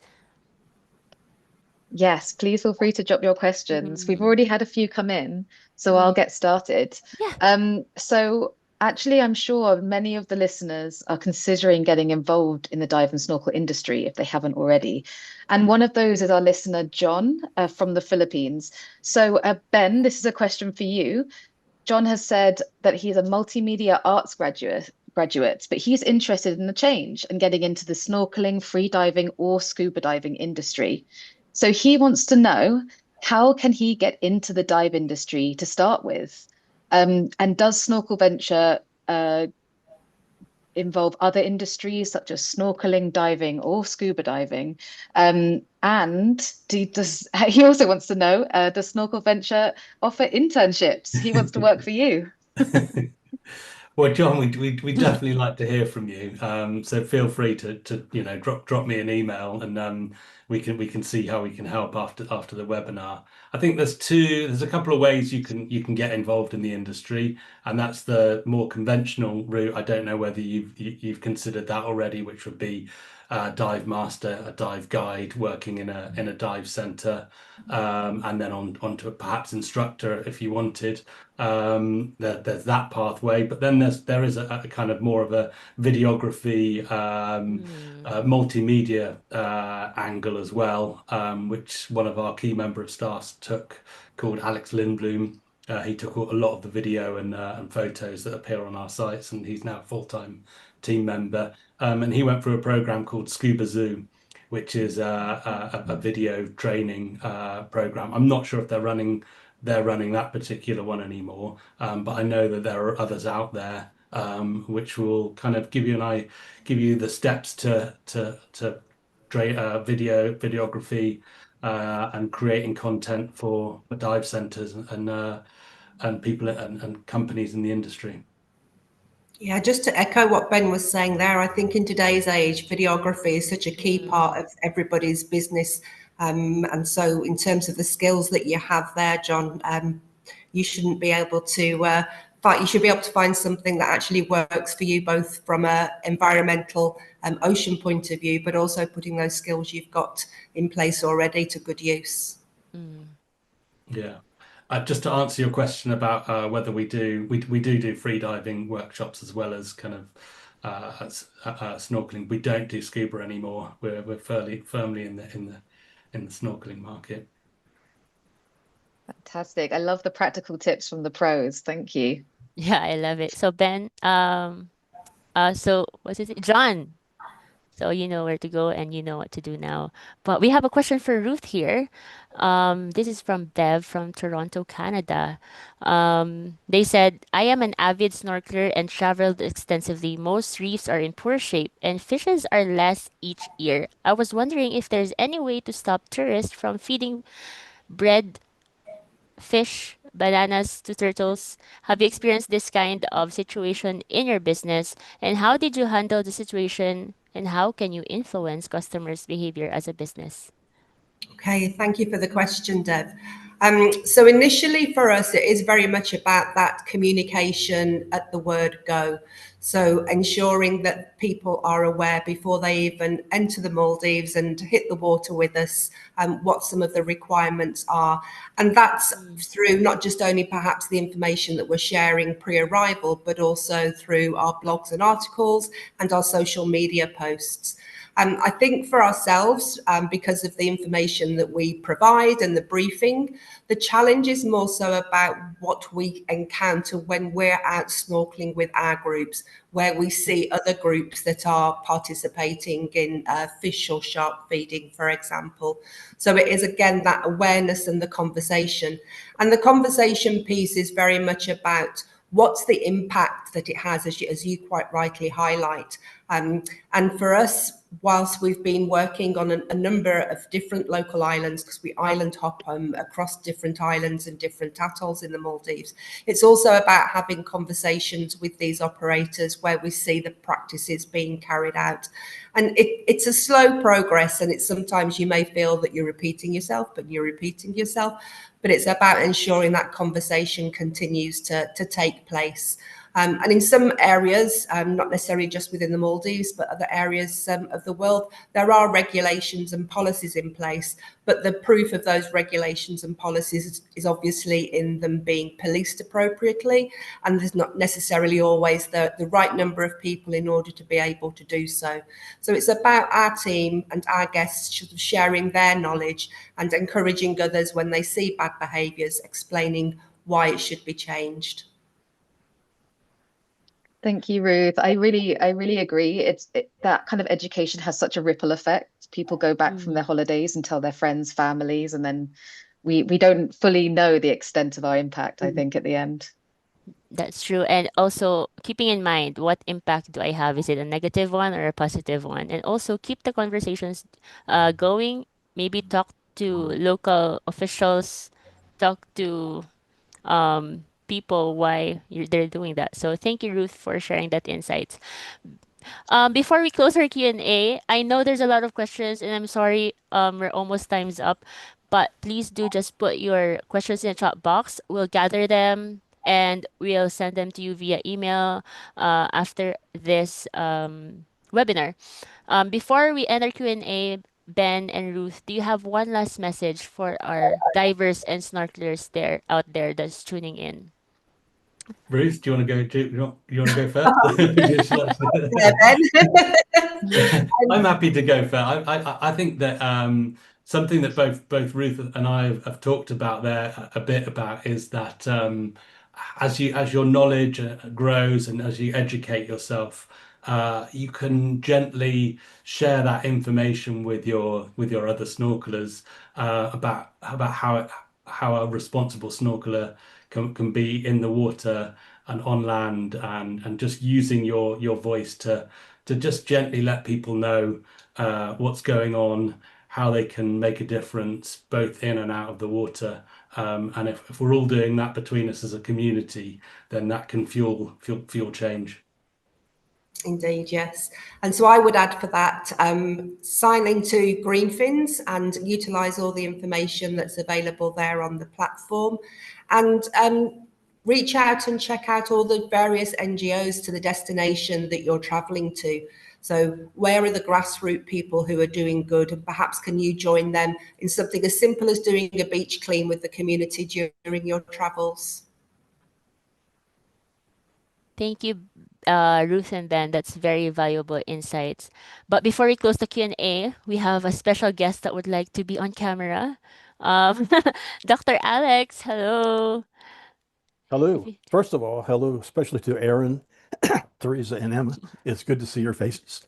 Yes, please feel free to drop your questions. We've already had a few come in, so I'll get started. Yeah. So actually, I'm sure many of the listeners are considering getting involved in the dive and snorkel industry if they haven't already. And one of those is our listener, John, from the Philippines. So, Ben, this is a question for you. John has said that he's a multimedia arts graduate, but he's interested in the change and getting into the snorkeling, free diving, or scuba diving industry. So he wants to know, how can he get into the dive industry to start with? And does Snorkel Venture involve other industries such as snorkeling, diving, or scuba diving? And he also wants to know, does Snorkel Venture offer internships? He wants to work for you. Well, John, we definitely like to hear from you. So feel free to drop me an email, and we can see how we can help after the webinar. I think there's a couple of ways you can get involved in the industry, and that's the more conventional route. I don't know whether you've considered that already, which would be a dive master, a dive guide, working in a dive center, and then onto a perhaps instructor if you wanted. There's that pathway, but then there is a kind of more of a videography, multimedia angle as well, which one of our key member of staff took, called Alex Lindblom. He took a lot of the video and photos that appear on our sites, and he's now a full-time team member. And he went through a program called Scuba Zoo, which is a video training program. I'm not sure if they're running that particular one anymore, but I know that there are others out there which will kind of give you the steps to videography and creating content for dive centers and people and companies in the industry. Yeah, just to echo what Ben was saying there, I think in today's age, videography is such a key part of everybody's business. And so in terms of the skills that you have there, John, you shouldn't be able to you should be able to find something that actually works for you, both from a environmental ocean point of view, but also putting those skills you've got in place already to good use. Yeah. Just to answer your question about whether we do free diving workshops as well as kind of snorkeling. We don't do scuba anymore. We're firmly in the snorkeling market. Fantastic. I love the practical tips from the pros. Thank you. Yeah, I love it. So Ben, so what's his name? John. So you know where to go and you know what to do now. But we have a question for Ruth here. This is from Bev from Toronto, Canada. They said, I am an avid snorkeler and traveled extensively. Most reefs are in poor shape and fishes are less each year. I was wondering if there's any way to stop tourists from feeding bread, fish, bananas to turtles. Have you experienced this kind of situation in your business? And how did you handle the situation? And how can you influence customers' behavior as a business? Okay, thank you for the question, Deb. So initially for us, it is very much about that communication at the word go. So ensuring that people are aware before they even enter the Maldives and hit the water with us, what some of the requirements are. And that's through not just only perhaps the information that we're sharing pre-arrival, but also through our blogs and articles and our social media posts. I think for ourselves, because of the information that we provide and the briefing, the challenge is more so about what we encounter when we're out snorkeling with our groups, where we see other groups that are participating in fish or shark feeding, for example. So it is, again, that awareness and the conversation. And the conversation piece is very much about what's the impact that it has, as you quite rightly highlight. And for us, whilst we've been working on a number of different local islands, because we island hop across different islands and different atolls in the Maldives, it's also about having conversations with these operators where we see the practices being carried out. And it's a slow progress, and it's sometimes you may feel that you're repeating yourself, but you're repeating yourself. But it's about ensuring that conversation continues to take place. And in some areas, not necessarily just within the Maldives, but other areas of the world, there are regulations and policies in place. But the proof of those regulations and policies is obviously in them being policed appropriately. And there's not necessarily always the right number of people in order to be able to do so. So it's about our team and our guests sharing their knowledge and encouraging others when they see bad behaviours, explaining why it should be changed. Thank you, Ruth. I really agree. That kind of education has such a ripple effect. People go back from their holidays and tell their friends, families, and then we don't fully know the extent of our impact, I think, at the end. That's true. And also keeping in mind what impact do I have? Is it a negative one or a positive one? And also keep the conversations going. Maybe talk to local officials, talk to people why they're doing that. So thank you, Ruth, for sharing that insights. Before we close our Q&A, I know there's a lot of questions, and I'm sorry, we're almost time's up, but please do just put your questions in the chat box. We'll gather them and we'll send them to you via email after this webinar. Before we end our Q&A, Ben and Ruth, do you have one last message for our divers and snorkelers there out there that's tuning in? Ruth, do you want to go? You want to go first? Yeah, Ben. I'm happy to go first. I think that something that both Ruth and I have talked about there a bit about is that as your knowledge grows and as you educate yourself, you can gently share that information with your other snorkelers about how a responsible snorkeler can be in the water and on land, and just using your voice to just gently let people know what's going on, how they can make a difference both in and out of the water. And if we're all doing that between us as a community, then that can fuel change. Indeed, yes. And so I would add for that, sign into Greenfins and utilise all the information that's available there on the platform, and reach out and check out all the various NGOs to the destination that you're travelling to. So where are the grassroots people who are doing good, and perhaps can you join them in something as simple as doing a beach clean with the community during your travels? Thank you, Ruth and Ben. That's very valuable insights. But before we close the Q&A, we have a special guest that would like to be on camera. Dr. Alex, hello. Hello. First of all, hello, especially to Aaron, Teresa, and Emma. It's good to see your faces.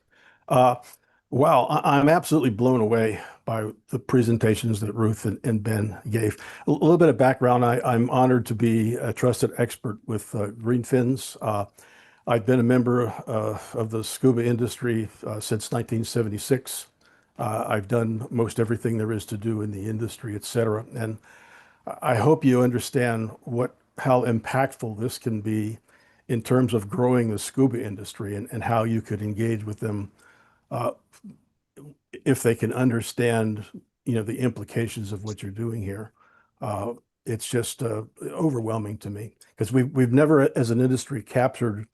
Wow, I'm absolutely blown away by the presentations that Ruth and Ben gave. A little bit of background, I'm honored to be a trusted expert with Greenfins. I've been a member of the scuba industry since 1976. I've done most everything there is to do in the industry, et cetera. And I hope you understand how impactful this can be in terms of growing the scuba industry, and how you could engage with them if they can understand, the implications of what you're doing here. It's just overwhelming to me, because we've never, as an industry, captured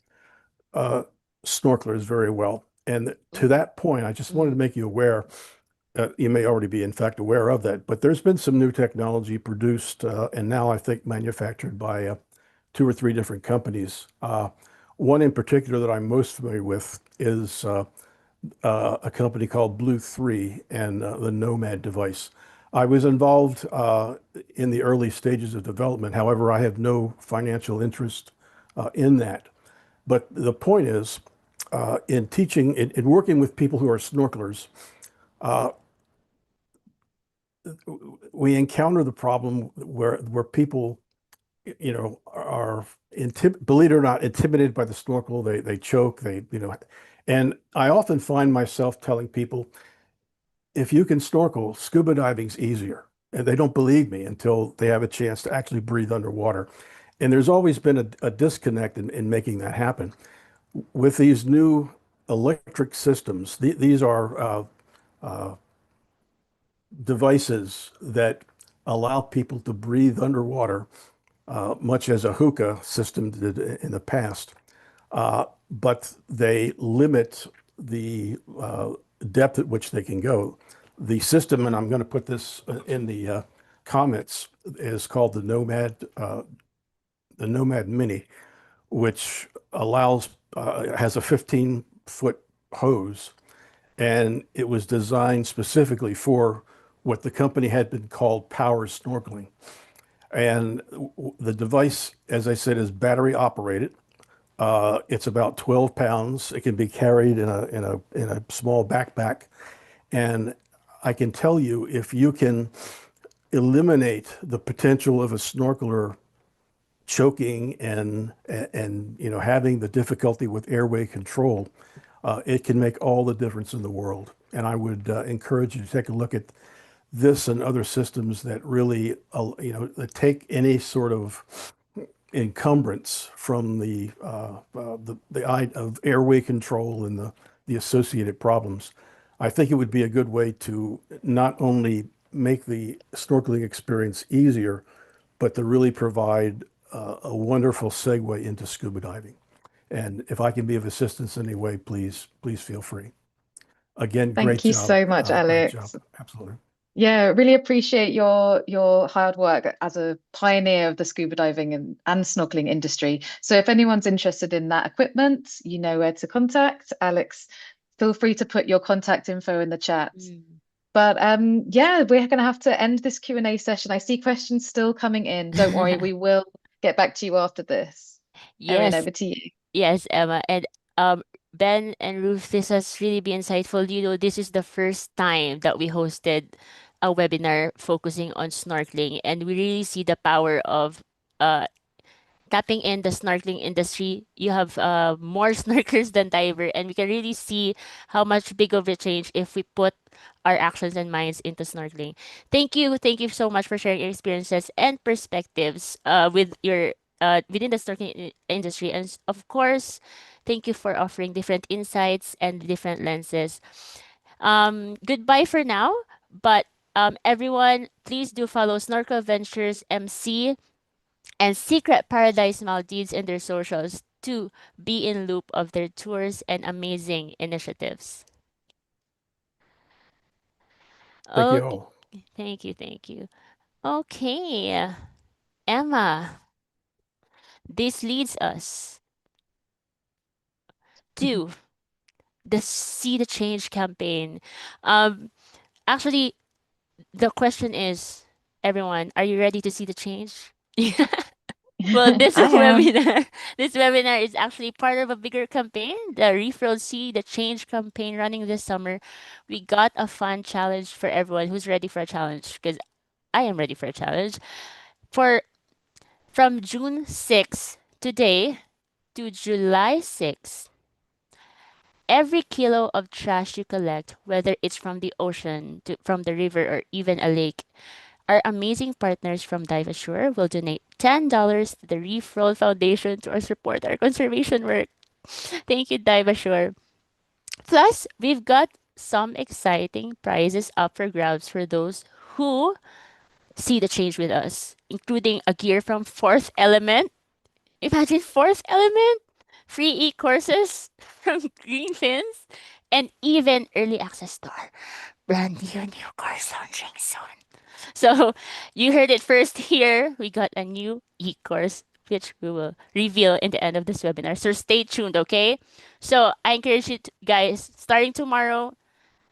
snorkelers very well. And to that point, I just wanted to make you aware. You may already be, in fact, aware of that, but there's been some new technology produced and now I think manufactured by 2 or 3 different companies. One in particular that I'm most familiar with is a company called Blue 3 and the Nomad device. I was involved in the early stages of development. However, I have no financial interest in that. But the point is, in teaching, in working with people who are snorkelers, we encounter the problem where people, are believe it or not, intimidated by the snorkel. They choke. And I often find myself telling people, if you can snorkel, scuba diving's easier. And they don't believe me until they have a chance to actually breathe underwater. And there's always been a disconnect in making that happen. With these new electric systems, these are devices that allow people to breathe underwater, much as a hookah system did in the past. But they limit the depth at which they can go. The system, and I'm going to put this in the comments, is called the Nomad Mini, which has a 15-foot hose, and it was designed specifically for what the company had been called power snorkeling. And the device, as I said, is battery operated. It's about 12 pounds. It can be carried in a small backpack. And I can tell you, if you can eliminate the potential of a snorkeler choking and having the difficulty with airway control, it can make all the difference in the world. And I would encourage you to take a look at this and other systems that really, that take any sort of encumbrance from the of airway control and the associated problems. I think it would be a good way to not only make the snorkeling experience easier, but to really provide a wonderful segue into scuba diving. And if I can be of assistance in any way, please feel free. Again, great Thank you job. so much, Great job. Alex. Absolutely. Yeah, really appreciate your hard work as a pioneer of the scuba diving and snorkeling industry. So if anyone's interested in that equipment, you know where to contact Alex. Feel free to put your contact info in the chat. But yeah, we're going to have to end this Q&A session. I see questions still coming in. Don't worry, we will get back to you after this. Erin, Yes, over to you. yes, Emma. And Ben and Ruth, this has really been insightful. This is the first time that we hosted a webinar focusing on snorkeling, and we really see the power of uh tapping in the snorkeling industry. You have more snorkelers than diver, and we can really see how much big of a change if we put our actions and minds into snorkeling. Thank you so much for sharing your experiences and perspectives with your within the snorkeling industry, and of course, thank you for offering different insights and different lenses. Goodbye for now, but everyone, please do follow Snorkel Ventures MC and Secret Paradise Maldives in their socials to be in loop of their tours and amazing initiatives. Thank you Okay, all. thank you. Okay, Emma, this leads us to the See the Change campaign. Um, Actually, the question is, everyone, are you ready to see the change? Well, this I am. webinar is actually part of a bigger campaign, the Refill See the Change campaign running this summer. We got a fun challenge for everyone who's ready for a challenge, because I am ready for a challenge. For From June 6th today to July 6th, every kilo of trash you collect, whether it's from the ocean, from the river, or even a lake, our amazing partners from Dive Assure will donate $10 to the Reef Roll Foundation to support our conservation work. Thank you, Dive Assure. Plus, we've got some exciting prizes up for grabs for those who see the change with us, including a gear from Fourth Element. Imagine Fourth Element, free e-courses from Green Fins, and even early access to our brand new course launching soon. So you heard it first here. We got a new e-course which we will reveal in the end of this webinar. So stay tuned, okay? So I encourage you guys, starting tomorrow,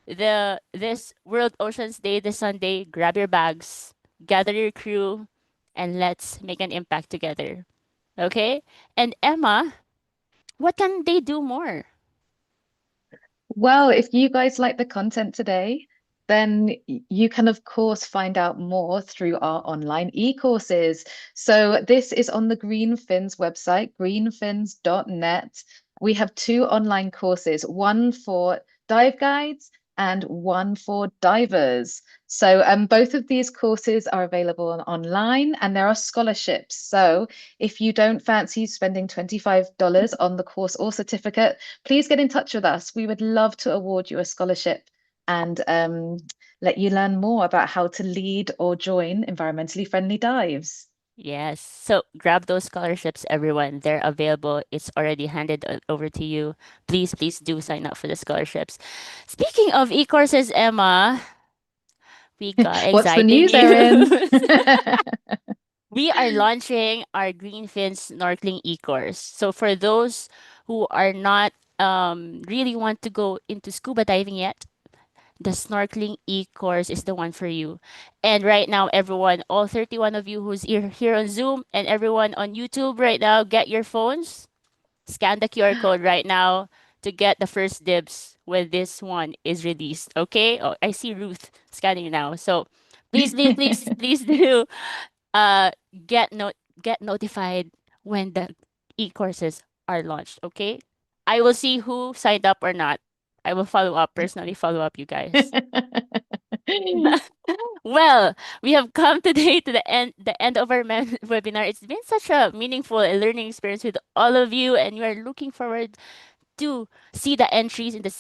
this World Oceans Day this Sunday, grab your bags, gather your crew, and let's make an impact together. Okay? And Emma, what can they do more? Well, if you guys like the content today, then you can, of course, find out more through our online e-courses. So this is on the Greenfins website, greenfins.net. We have two online courses, one for dive guides and one for divers. So both of these courses are available online, and there are scholarships. So if you don't fancy spending $25 on the course or certificate, please get in touch with us. We would love to award you a scholarship and let you learn more about how to lead or join environmentally friendly dives. Yes. So grab those scholarships, everyone. They're available. It's already handed over to you. Please do sign up for the scholarships. Speaking of e-courses, Emma, we got What's the exciting news, Erin? news. We are launching our Greenfin snorkeling e-course. So for those who are not really want to go into scuba diving yet, the snorkeling e-course is the one for you. And right now, everyone, all 31 of you who's here on Zoom and everyone on YouTube right now, get your phones, scan the QR code right now to get the first dibs when this one is released. Okay? Oh, I see Ruth scanning now. So please do uh get get notified when the e-courses are launched, okay? I will see who signed up or not. I will personally follow up you guys. Well, we have come today to the end of our webinar. It's been such a meaningful and learning experience with all of you, and we are looking forward to see the entries in the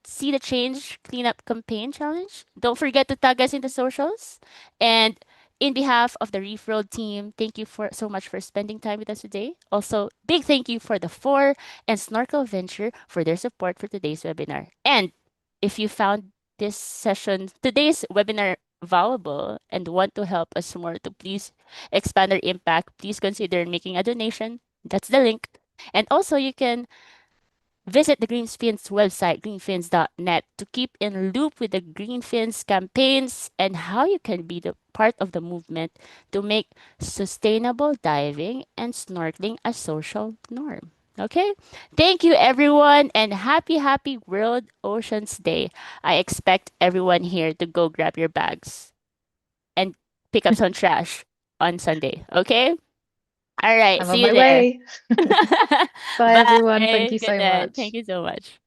See the Change Cleanup Campaign Challenge. Don't forget to tag us in the socials. And in behalf of the Reef World team, thank you so much for spending time with us today. Also, big thank you for the Fore and Snorkel Venture for their support for today's webinar. And if you found today's webinar valuable and want to help us more to please expand our impact, please consider making a donation. That's the link. And also you can visit the Greenfins website, greenfins.net, to keep in loop with the Greenfins campaigns and how you can be the part of the movement to make sustainable diving and snorkeling a social norm. Okay? Thank you, everyone, and happy World Oceans Day. I expect everyone here to go grab your bags and pick up some trash on Sunday. Okay? All right. I'm See on you my there. way. Bye, everyone. Thank you Good so night. much. Thank you so much.